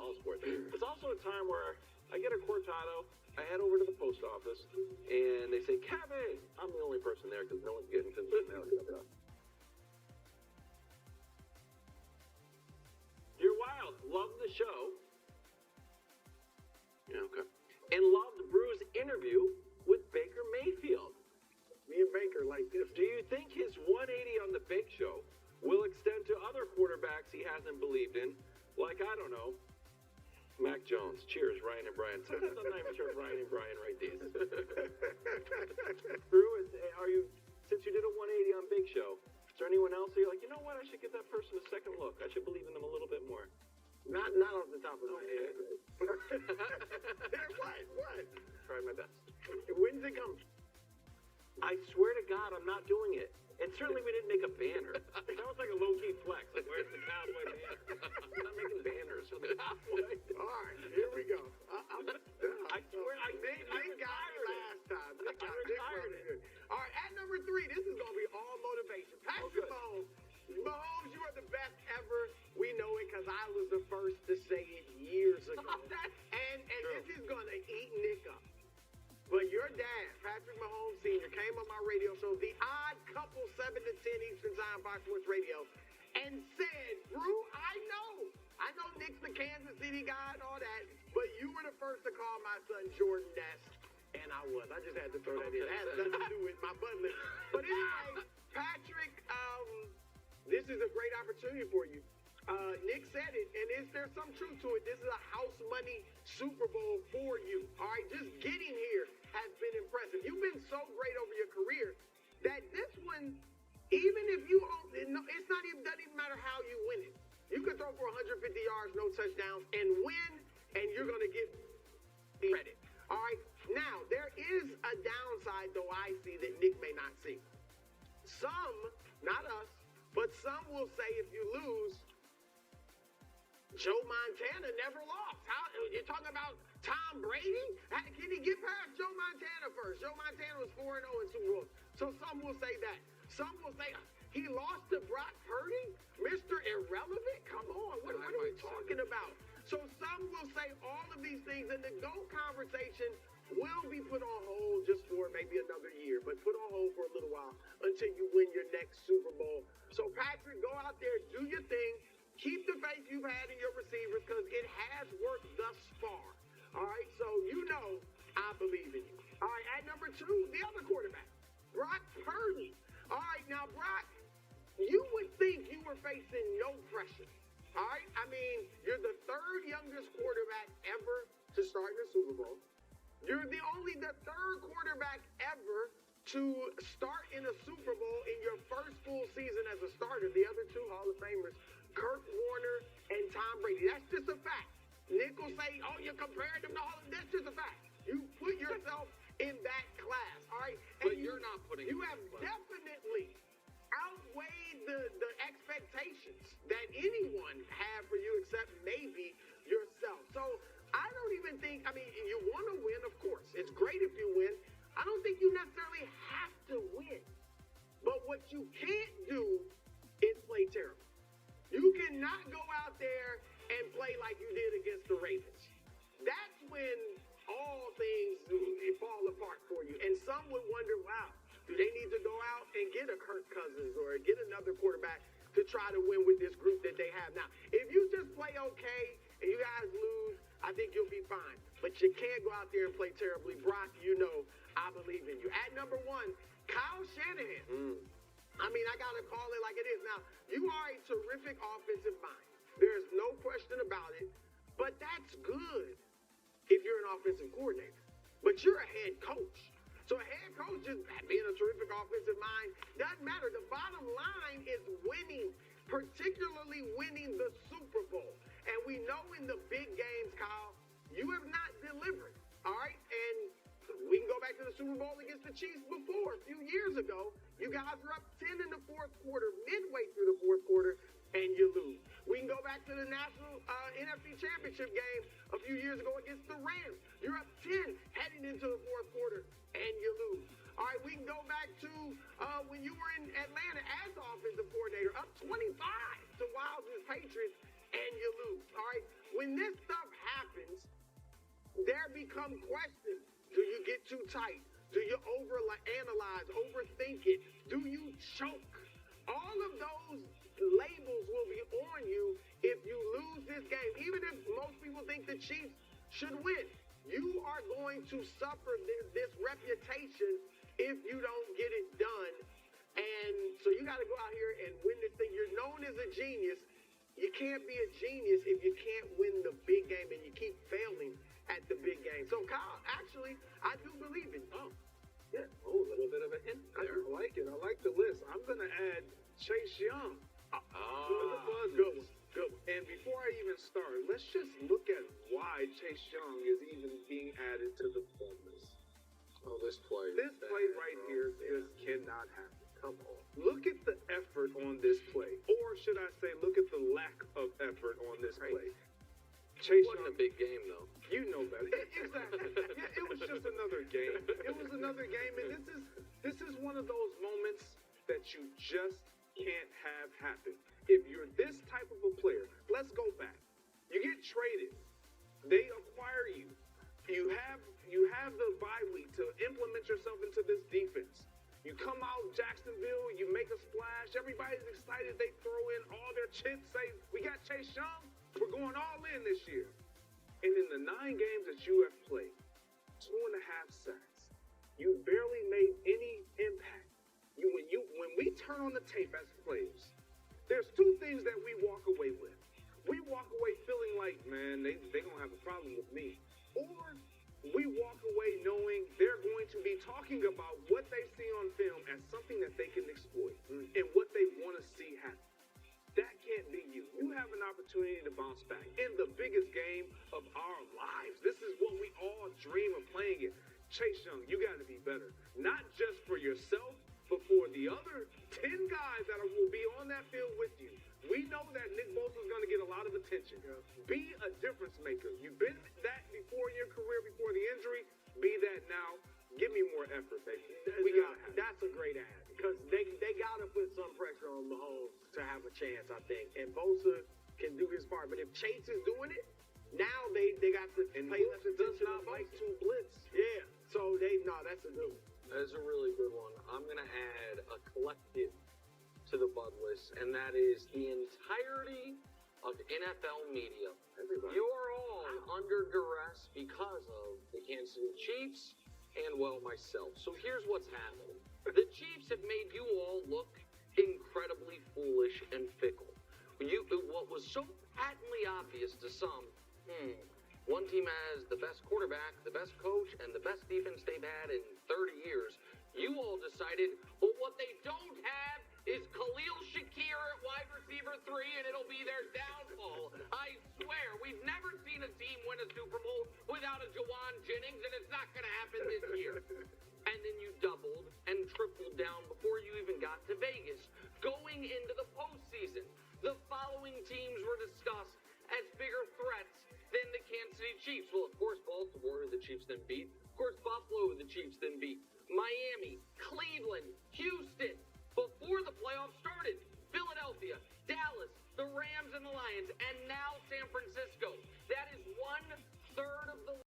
all sports. It's also a time where I get a cortado, I head over to the post office, and they say, Kevin! I'm the only person there because no one's getting to the mail stuff. You're wild. Love the show. Yeah, okay. And loved Brou's interview with Baker Mayfield. Me and Baker like this. Do you think his 180 on the Big Show will extend to other quarterbacks he hasn't believed in? Like, I don't know, Mac Jones. Cheers, Ryan and Brian. I'm not even sure if Ryan and Brian write these. Brou, since you did a 180 on Big Show, is there anyone else that you're like, you know what, I should give that person a second look. I should believe in them a little bit more. Not off the top of my head. What? Try my best. When's it coming? I swear to God, I'm not doing it. And certainly we didn't make a banner. That was like a low-key flex. Like, where's the cowboy banner? I'm not making banners for the cowboy. All right, here we go. I swear, Nick got it last time. Nick retired it. All right, at number 3, this is going to be all motivation. Patrick Mahomes. Mahomes, you are the best ever. We know it because I was the first to say it years ago. And this is going to eat Nick up. But your dad, Patrick Mahomes Sr., came on my radio show, The Odd Couple, 7 to 10 Eastern Time, Fox Sports Radio, and said, Brou, I know Nick's the Kansas City guy and all that, but you were the first to call my son Jordan Ness. And I was. I just had to throw that in. It had nothing to do with my butler. But anyway, Patrick, this is a great opportunity for you. Nick said it, and there's some truth to it. This is a house money Super Bowl for you. All right, just getting here has been impressive. You've been so great over your career that this one, even if you own, it's not even, doesn't even matter how you win it. You could throw for 150 yards, no touchdowns, and win, and you're going to get credit. All right, now, there is a downside, though, I see that Nick may not see. Some, not us, but some will say if you lose, Joe Montana never lost. You're talking about Tom Brady? Can he get past Joe Montana first? Joe Montana was 4-0 in Super Bowl. So some will say that. Some will say he lost to Brock Purdy? Mr. Irrelevant? Come on, what are we talking about? So some will say all of these things, and the GOAT conversation will be put on hold just for maybe another year, but put on hold for a little while until you win your next Super Bowl. So Patrick, go out there, do your thing. Keep the faith you've had in your receivers because it has worked thus far. All right, so you know I believe in you. All right, at number 2, the other quarterback, Brock Purdy. All right, now, Brock, you would think you were facing no pressure. All right, I mean, you're the 3rd youngest quarterback ever to start in a Super Bowl. You're the 3rd quarterback ever to start in a Super Bowl in your first full season as a starter. The other 2 Hall of Famers, Kurt Warner and Tom Brady. That's just a fact. Nick will say, oh, you're comparing them to Hall of... That's just a fact. You put yourself in that class, all right? And but you're not putting you have definitely outweighed the expectations that anyone had for you except maybe yourself. So I don't even think, I mean, you want to win, of course. It's great if you win. I don't think you necessarily have to win. But what you can't do is play terrible. You cannot go out there and play like you did against the Ravens. That's when all things fall apart for you. And some would wonder, wow, do they need to go out and get a Kirk Cousins or get another quarterback to try to win with this group that they have now? If you just play okay and you guys lose, I think you'll be fine. But you can't go out there and play terribly. Brock, you know I believe in you. At number 1, Kyle Shanahan. I mean, I got to call it like it is. Now, you are a terrific offensive mind. There's no question about it. But that's good if you're an offensive coordinator. But you're a head coach. So a head coach, just being a terrific offensive mind, doesn't matter. The bottom line is winning, particularly winning the Super Bowl. And we know in the big games, Kyle, you have not delivered. All right? And we can go back to the Super Bowl against the Chiefs before, a few years ago. You guys were up 10 in the 4th quarter, midway through the 4th quarter, and you lose. We can go back to the national NFC Championship game a few years ago against the Rams. You're up 10 heading into the 4th quarter, and you lose. All right, we can go back to when you were in Atlanta as the offensive coordinator, up 25 to Wilds' Patriots, and you lose, all right? When this stuff happens, there become questions. Do you get too tight? Do you overanalyze, overthink it? Do you choke? All of those labels will be on you if you lose this game. Even if most people think the Chiefs should win, you are going to suffer this reputation if you don't get it done. And so you got to go out here and win this thing. You're known as a genius. You can't be a genius if you can't win the big game and you keep failing at the big game. So, Kyle, actually, I do believe in you. Oh, yeah. Oh, a little bit of a hint there. I like it. I like the list. I'm going to add Chase Young. Good one. Good one. And before I even start, let's just look at why Chase Young is even being added to the Bud list. Oh, this play. This play right here just cannot happen. Come on. Look at the effort on this play. Or should I say, look at the lack of effort on this play. Chase It wasn't Young, a big game, though. you know better. Exactly. Yeah, it was just another game. It was another game, and this is one of those moments that you just can't have happen. If you're this type of a player, let's go back. You get traded. They acquire you. You have the bye week to implement yourself into this defense. You come out Jacksonville, you make a splash. Everybody's excited. They throw in all their chips, say, we got Chase Young. We're going all in this year. And in the 9 games that you have played, 2.5 sacks, you barely made any impact. When we turn on the tape as players, there's 2 things that we walk away with. We walk away feeling like, man, they gonna have a problem with me. Or we walk away knowing they're going to be talking about what they see on film as something that they can exploit and what they want to see happen. That can't be you. You have an opportunity to bounce back in the biggest game of our lives. This is what we all dream of playing it. Chase Young, you got to be better. Not just for yourself, but for the other 10 guys that will be on that field with you. We know that Nick Bosa is going to get a lot of attention. Be a difference maker. You've been that before in your career, before the injury. Be that now. Give me more effort, baby. That's a great ad because they got to put some pressure on Mahomes to have a chance, I think. And Bosa can do his part. But if Chase is doing it, now they got to pay less attention not on like Bosa. to blitz. Yeah. So that's a good one. That's a really good one. I'm going to add a collective to the Bud list, and that is the entirety of NFL media. Everybody. You are all under duress because of the Kansas City Chiefs and, well, myself. So here's what's happening. The Chiefs have made you all look incredibly foolish and fickle. What was so patently obvious to some, one team has the best quarterback, the best coach, and the best defense they've had in 30 years. You all decided, well, what they don't have is Khalil Shakir at wide receiver 3, and it'll be their downfall. I swear, we've never seen a team win a Super Bowl without a Jawan Jennings, and it's not going to happen this year.